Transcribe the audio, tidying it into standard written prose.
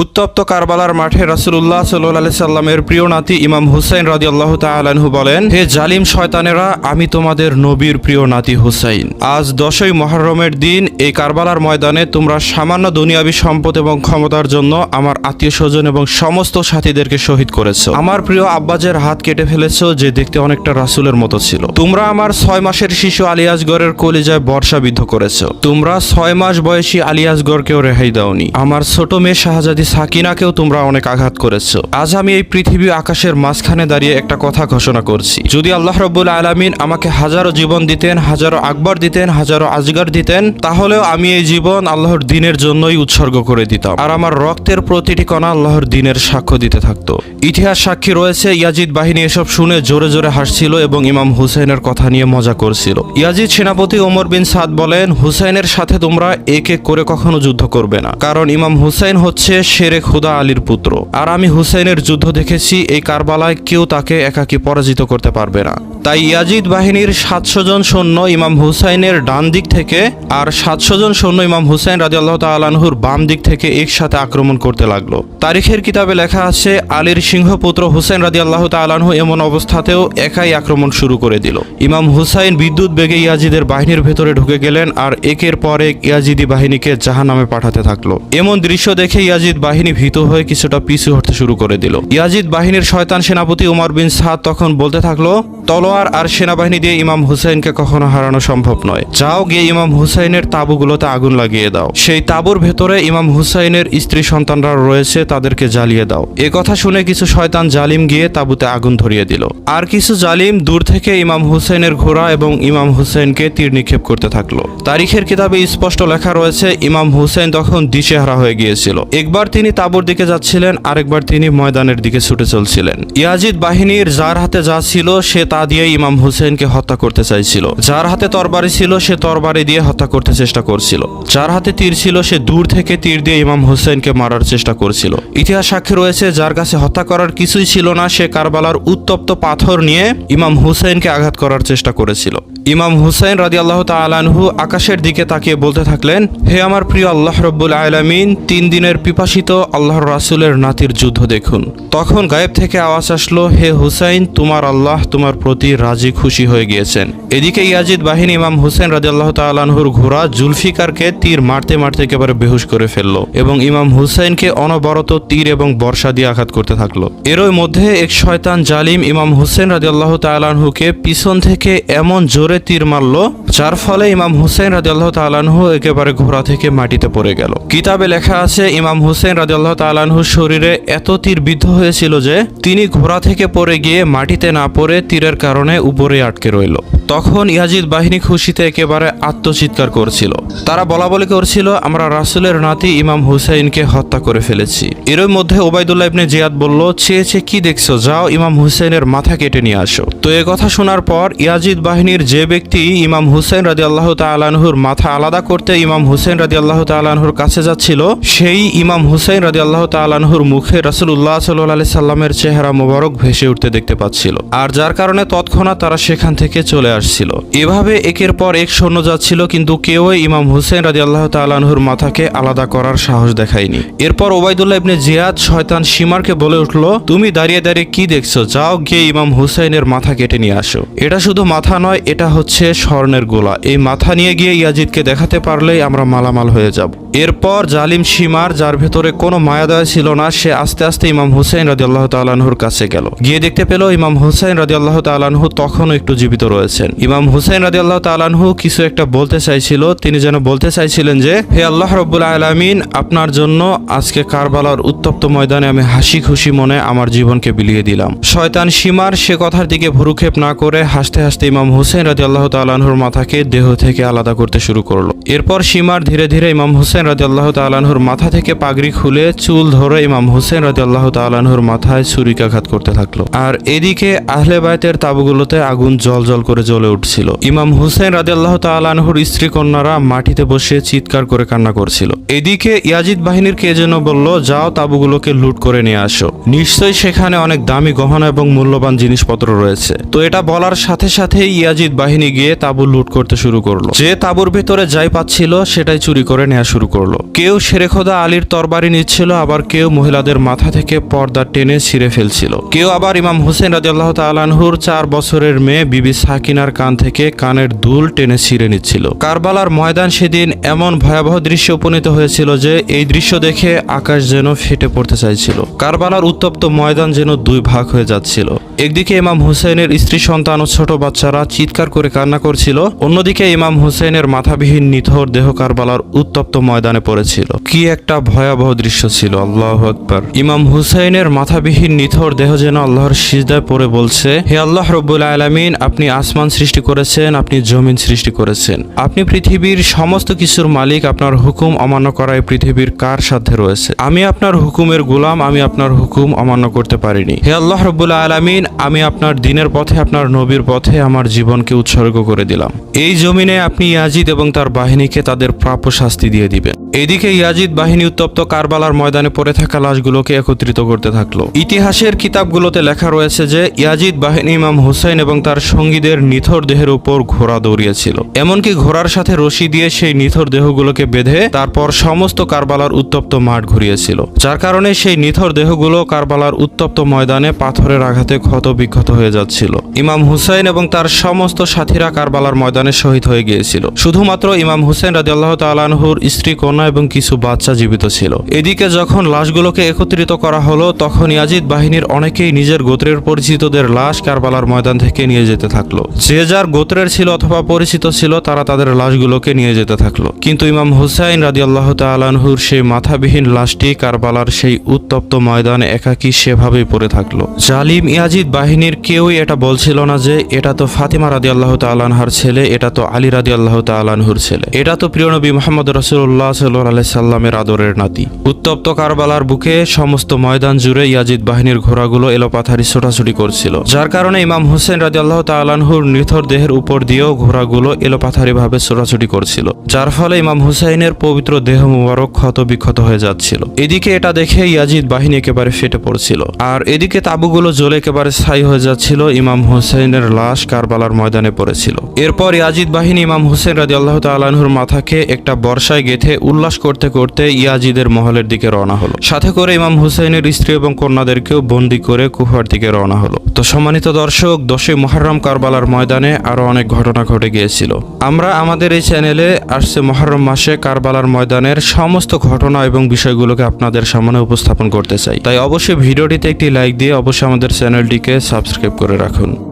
উত্তপ্ত কারবালার মাঠে রাসূলুল্লাহ সাল্লাল্লাহু আলাইহি সাল্লামের প্রিয় নাতি ইমাম হুসাইন রাদিয়াল্লাহু তাআলা আনহু বলেন, হে জালিম শয়তানেরা, আমি তোমাদের নবীর প্রিয় নাতি হুসাইন। আজ 10ই মুহররমের দিন এই কারবালার ময়দানে তোমরা সামান্য দুনিয়াবী সম্পদ এবং ক্ষমতার জন্য আমার আত্মীয়স্বজন এবং সমস্ত সাথীদেরকে শহীদ করেছো। আমার প্রিয় আব্বাজের হাত কেটে ফেলেছো, যে দেখতে অনেকটা রাসূলের মতো ছিল। তোমরা আমার 6 মাসের শিশু আলী আসগরের কলিজায় বর্ষাবিদ্ধ করেছো। তোমরা 6 মাস বয়সী আলী আসগরকেও রেহাই দাওনি। আমার ছোট মেয়ে শাহজাদি সাকিনাকেও তোমরা অনেক আঘাত করেছো। আজ আমি এই পৃথিবী আকাশের মাঝখানে দাঁড়িয়ে একটা কথা ঘোষণা করছি, যদি আল্লাহ রাব্বুল আলামিন আমাকে হাজারো জীবন দিতেন, হাজারো আকবর দিতেন, হাজারো আজগর দিতেন, তাহলেও আমি এই জীবন আল্লাহর দ্বীনের জন্যই উৎসর্গ করে দিতাম, আর আমার রক্তের প্রতিটি কণা আল্লাহর দ্বীনের সাক্ষ্য দিতে থাকতো। ইতিহাস সাক্ষী রয়েছে, ইয়াজিদ বাহিনী এসব শুনে জোরে জোরে হাসছিল এবং ইমাম হুসাইনের কথা নিয়ে মজা করছিল। ইয়াজিদ সেনাপতি ওমর বিন সাদ বলেন, হুসাইনের সাথে তোমরা এক এক করে কখনো যুদ্ধ করবে না, কারণ ইমাম হুসাইন হচ্ছে শেরে খুদা আলীর পুত্র, আর আমি হুসাইনের যুদ্ধ দেখেছি। এই কারবালায় কেউ তাকে একাকী পরাজিত করতে পারবে না। তাই ইয়াজিদ বাহিনীর 700 জন সৈন্য ইমাম হুসাইনের ডান দিক থেকে আর 700 জন সৈন্য ইমাম হুসাইন রাদিয়াল্লাহু তাআলা আনহুর বাম দিক থেকে একসাথে আক্রমণ করতে লাগলো। তারিখের কিতাবে লেখা আছে, আলীর সিংহপুত্র হুসাইন রাদিয়াল্লাহু তাআলা আনহু এমন অবস্থাতেও একাই আক্রমণ শুরু করে দিল। ইমাম হুসাইন বিদ্যুৎ বেগে ইয়াজিদের বাহিনীর ভেতরে ঢুকে গেলেন আর একের পর এক ইয়াজিদি বাহিনীকে জাহান্নামে পাঠাতে থাকলো। এমন দৃশ্য দেখে ইয়াজিদ বাহিনী ভীত হয়ে কিছুটা পিছু হটতে শুরু করে দিল। ইয়াজিদ বাহিনীর শয়তান সেনাপতি ওমর বিন সাদ তখন বলতে থাকলো, তলোয়ার আর সেনাবাহিনী দিয়ে ইমাম হুসাইনকে কখনো হারানো সম্ভব নয়। যাও গিয়ে ইমাম হুসাইনের তাঁবুগুলোতে আগুন লাগিয়ে দাও। সেই তাঁবুর ভেতরে ইমাম হুসাইনের স্ত্রী সন্তানরা রয়েছে, তাদেরকে জ্বালিয়ে দাও। এ কথা শুনে কিছু শয়তান জালিম গিয়ে তাঁবুতে আগুন ধরিয়ে দিল। আর কিছু জালিম দূর থেকে ইমাম হুসাইনের ঘোড়া এবং ইমাম হুসাইনকে তীর নিক্ষেপ করতে থাকলো। তারিখের কিতাবে স্পষ্ট লেখা রয়েছে, ইমাম হুসাইন তখন দিশেহারা হয়ে গিয়েছিল। একবার তিনি তাঁবুর দিকে যাচ্ছিলেন, আরেকবার তিনি ময়দানের দিকে ছুটে চলছিলেন। ইয়াজিদ বাহিনীর যার হাতে যা ছিল সে তা দিয়ে ইমাম হুসাইনকে হত্যা করতে চাইছিল। যার হাতে তরবারি ছিল সে তরবারি দিয়ে হত্যা করতে চেষ্টা করছিল। যার হাতে তীর ছিল সে দূর থেকে তীর দিয়ে ইমাম হুসাইনকে মারার চেষ্টা করছিল। ইতিহাস সাক্ষী রয়েছে, যার কাছে হত্যা করার কিছুই ছিল না সে কারবালার উত্তপ্ত পাথর নিয়ে ইমাম হুসাইনকে আঘাত করার চেষ্টা করেছিল। ইমাম হুসাইন রাদিয়াল্লাহু তাআলা আনহু আকাশের দিকে তাকিয়ে বলতে থাকলেন, হে আমার প্রিয় আল্লাহ রাব্বুল আলামিন, 3 দিনের পিপাসিত আল্লাহর রাসূলের নাতির যুদ্ধ দেখুন। তখন গায়েব থেকে আওয়াজ আসলো, হে হুসাইন, তোমার আল্লাহ তোমার প্রতি রাজি খুশি হয়ে গিয়েছেন। এদিকে ইয়াজিদ বাহিনী ইমাম হুসাইন রাদিয়াল্লাহু তাআলা আনহুর ঘোড়া জুলফিকারকে তীর মারতে মারতে একেবারে বেহুশ করে ফেললো এবং ইমাম হুসাইনকে অনবরত তীর এবং বর্ষা দিয়ে আঘাত করতে থাকলো। এরই মধ্যে এক শয়তান জালিম ইমাম হুসাইন রাদিয়াল্লাহু তাআলা আনহুকে পিছন থেকে এমন জোরে তীর মারলো, যার ফলে ইমাম হুসাইন রাদিয়াল্লাহু তাআলা আনহু একেবারে ঘোড়া থেকে মাটিতে পড়ে গেল। কিতাবে লেখা আছে, ইমাম হুসাইন রাদিয়াল্লাহু তাআলা আনহুর শরীরে এত তীর বিদ্ধ হয়েছিল যে তিনি ঘোড়া থেকে পড়ে গিয়ে মাটিতে না পড়ে তীরের কারণে উপরে আটকে রইল। তখন ইয়াজিদ বাহিনী খুশিতে একেবারে আত্মচিৎকার করছিল। তারা বলাবলি করছিল, আমরা রাসূলের নাতি ইমাম হুসাইনকে হত্যা করে ফেলেছি। এরই মধ্যে ওবাইদুল্লাহ ইবনে জিয়াদ বলল, চেয়েছে কি দেখছো, যাও ইমাম হুসাইনের মাথা কেটে নিয়ে আসো। তো এ কথা শোনার পর ইয়াজিদ বাহিনীর যে ব্যক্তি ইমাম হুসাইন রাদিয়াল্লাহু তাআলা আনহুর মাথা আলাদা করতে ইমাম হুসাইন রাদিয়াল্লাহু তাআলা আনহুর কাছে যাচ্ছিল, সেই ইমাম হুসাইন রাদিয়াল্লাহু তাআলা আনহুর মুখে রাসূলুল্লাহ সাল্লাল্লাহু আলাইহি সাল্লামের চেহারা মোবারক ভেসে উঠতে দেখতে পাচ্ছিল, আর যার কারণে তৎক্ষণাৎ তারা সেখান থেকে চলে আসছিল। এভাবে একের পর এক সৈন্য যাচ্ছিল, কিন্তু কেউই ইমাম হুসাইন রাদিয়াল্লাহু তাআলা আনহুর মাথাকে আলাদা করার সাহস দেখায়নি। এরপর ওবাইদুল্লাহ ইবনে জিয়াদ শয়তান শিমারকে বলে উঠল, তুমি দাঁড়িয়ে দাঁড়িয়ে কি দেখছো, যাও গিয়ে ইমাম হুসাইনের মাথা কেটে নিয়ে আসো। এটা শুধু মাথা নয়, এটা হচ্ছে স্বর্ণের গোলা। এই মাথা নিয়ে গিয়ে ইয়াজিদকে দেখাতে পারলেই আমরা মালামাল হয়ে যাব। এরপর জালিম শিমার, যার ভেতরে কোনো মায়াদয়া ছিল না, সে আস্তে আস্তে ইমাম হুসাইন রাদিয়াল্লাহু তাআলা আনহুর কাছে গেল। গিয়ে দেখতে পেল ইমাম হুসাইন রাদিয়াল্লাহু তাআলা আনহু তখনও একটু জীবিত রয়েছেন। ইমাম হুসাইন রাদিয়াল্লাহু তাআলা আনহু কিছু একটা বলতে চাইছিল। তিনি যেন বলতে চাইছিলেন যে, হে আল্লাহ রাব্বুল আলামিন, আপনার জন্য আজকে কারবালার উত্তপ্ত ময়দানে আমি হাসি খুশি মনে আমার জীবনকে বিলিয়ে দিলাম। শয়তান শিমার সে কথার দিকে ভ্রুক্ষেপ না করে হাসতে হাসতে ইমাম হুসাইন রাদিয়াল্লাহু তাআলা আনহুর মাথাকে দেহ থেকে আলাদা করতে শুরু করলো। এরপর শিমার ধীরে ধীরে ইমাম হুসাইন রাদিয়াল্লাহু তাআলা আনহুর মাথা থেকে পাগড়ি খুলে চুল ধরে ইমাম হুসাইন রাদিয়াল্লাহু তাআলা আনহুর মাথায় ছুরিকাঘাত করতে থাকলো। আর এদিকে আহলে বাইতের তাঁবুগুলোতে আগুন জ্বল করে জ্বলে উঠছিল। ইমাম হুসাইন রাদিয়াল্লাহু তাআলা আনহুর স্ত্রী কন্যারা মাটিতে বসে চিৎকার করে কান্না করছিল। এদিকে ইয়াজিদ বাহিনীর কে যেন বলল, যাও তাঁবুগুলোকে লুট করে নিয়ে আসো, নিশ্চয়ই সেখানে অনেক দামি গহনা এবং মূল্যবান জিনিসপত্র রয়েছে। তো এটা বলার সাথে সাথে ইয়াজিদ বাহিনী গিয়ে তাঁবু লুট করতে শুরু করলো। যে তাঁবুর ভেতরে যাই পাচ্ছিল সেটাই চুরি করে নেওয়া শুরু করলো। কেউ শেরেখোদা আলীর তরবারি নিচ্ছিল, আবার কেউ মহিলাদের মাথা থেকে পর্দা টেনে ছিঁড়ে ফেলছিল। কেউ আবার ইমাম হুসেন রাদিয়াল্লাহু তাআলা আনহুর 4 বছরের মেয়ে বিবি সাকিনার কান থেকে কানের দুল টেনে ছিঁড়ে নিচ্ছিল। কারবালার ময়দান সেদিন এমন ভয়াবহ দৃশ্যে উপনীত হয়েছিল যে এই দৃশ্য দেখে আকাশ যেন ফেটে পড়তে চাইছিল। কারবালার উত্তপ্ত ময়দান যেন 2 ভাগ হয়ে যাচ্ছিল। একদিকে ইমাম হুসেনের স্ত্রী সন্তান ও ছোট বাচ্চারা চিৎকার করে কান্না করছিল, অন্যদিকে ইমাম হুসেনের মাথাবিহীন নিথর দেহ কারবালার উত্তপ্ত ময়দানে পড়েছিল। কি একটা ভয়াবহ দৃশ্য ছিল, আল্লাহু আকবার। ইমাম হুসেনের মাথাবিহীন নিথর দেহ যেন আল্লাহর সিজদায় পড়ে বলছে, হে আল্লাহ রব্বুল আলামিন, আপনি আসমান সৃষ্টি করেছেন, আপনি জমিন সৃষ্টি করেছেন, আপনি পৃথিবীর সমস্ত কিছুর মালিক, আপনার হুকুম অমান্য করায় পৃথিবীর কার সাথে রয়েছে? আমি আপনার হুকুমের গোলাম, আমি আপনার হুকুম অমান্য করতে পারিনি। হে আল্লাহ রব্বুল আলামিন, আমি আপনার দ্বীনের পথে, আপনার নবীর পথে আমার জীবনকে উৎসর্গ করে দিলাম। এই জমিনে আপনি ইয়াজিদ এবং তার বাহিনীকে তাদের প্রাপ্য শাস্তি দিয়ে দিবেন। এদিকে ইয়াজিদ বাহিনী উত্তপ্ত কারবালার ময়দানে পড়ে থাকা লাশগুলোকে একত্রিত করতে থাকলো। ইতিহাসের কিতাবগুলোতে লেখা রয়েছে যে ইয়াজিদ বাহিনী ইমাম হুসাইন এবং তার সঙ্গীদের নিথর দেহের উপর ঘোড়া দৌড়িয়েছিল। এমনকি ঘোড়ার সাথে রশি দিয়ে সেই নিথর দেহগুলোকে বেঁধে তারপর সমস্ত কারবালার উত্তপ্ত মাঠ ঘুরিয়েছিল, যার কারণে সেই নিথর দেহগুলো কারবালার উত্তপ্ত ময়দানে পাথরের আঘাতে ক্ষত বিক্ষত হয়ে যাচ্ছিল। ইমাম হুসাইন এবং তার সমস্ত সাথীরা কারবালার ময়দানে শহীদ হয়ে গিয়েছিল। শুধুমাত্র ইমাম হুসেন রাদিয়াল্লাহু তাআলা আনহুর স্ত্রী, কন্যা এবং কিছু বাচ্চা জীবিত ছিল। এদিকে যখন লাশগুলোকে একত্রিত করা হলো তখন ইয়াজিদ বাহিনীর অনেকেই নিজের গোত্রের পরিচিতদের লাশ কারবালার ময়দান থেকে নিয়ে যেতে থাকলো। যে যার গোত্রের ছিল অথবা পরিচিত ছিল তারা তাদের লাশগুলোকে নিয়ে যেতে থাকলো। কিন্তু ইমাম হুসাইন রাদিয়াল্লাহু তাআলা আনহুর সেই মাথাবিহীন লাশটি কারবালার সেই উত্তপ্ত ময়দানে একাকী সেভাবেই পড়ে থাকলো। জালিম ইয়াজিদ বাহিনীর কেউই এটা বলছিল না যে এটা তো ফাতিমা রাদিয়াল্লাহু তাআলা আনহার ছেলে, এটা তো আলী রাদিয়াল্লাহু তাআলা আনহুর ছেলে, এটা তো প্রিয় নবী মুহাম্মদ রাসূলুল্লাহ সাল্লাল্লাহু আলাইহি সাল্লামের আদরের নাতি। উত্তপ্ত কারবালার বুকে সমস্ত ময়দান জুড়ে ইয়াজিদ বাহিনীর ঘোড়াগুলো এলোপাথারি ছোটাছুটি করছিল, যার কারণে ইমাম হুসেন রাদিয়াল্লাহু তাআলা আনহুর নিথর দেহের উপর দিয়েও ঘোড়াগুলো এলোপাথারি ভাবে ছোটাছুটি করছিল, যার ফলে ইমাম হুসাইনের পবিত্র দেহ মুবারক ক্ষত বিক্ষত হয়ে যাচ্ছিল। এদিকে এটা দেখে ইয়াজিদ বাহিনী একেবারে ফেটে পড়ছিল, আর এদিকে তাঁবুগুলো জ্বলে একেবারে ছাই হয়ে যাচ্ছিল। ইমাম হুসাইনের লাশ কারবালার ময়দানে পড়েছিল। এরপর ইয়াজিদ বাহিনী ইমাম হুসেন রাদিয়াল্লাহু তাআলা আনহুর মাথাকে একটা বর্ষায় গেঁথে উল্লাস করতে করতে ইয়াজিদের মহলের দিকে রওনা হলো। সাথে করে ইমাম হুসাইনের স্ত্রী এবং কন্যাদেরকেও বন্দী করে কুফার দিকে রওনা হলো। তো সম্মানিত দর্শক, 10ই মুহররম কারবালার ময়দানে আরো অনেক ঘটনা ঘটে গিয়েছিল। আমরা আমাদের এই চ্যানেলে আসছে মুহররম মাসে কারবালার ময়দানের সমস্ত ঘটনা এবং বিষয়গুলোকে আপনাদের সামনে উপস্থাপন করতে চাই। তাই অবশ্যই ভিডিওটিতে একটি লাইক দিয়ে অবশ্যই আমাদের চ্যানেলটিকে সাবস্ক্রাইব করে রাখুন।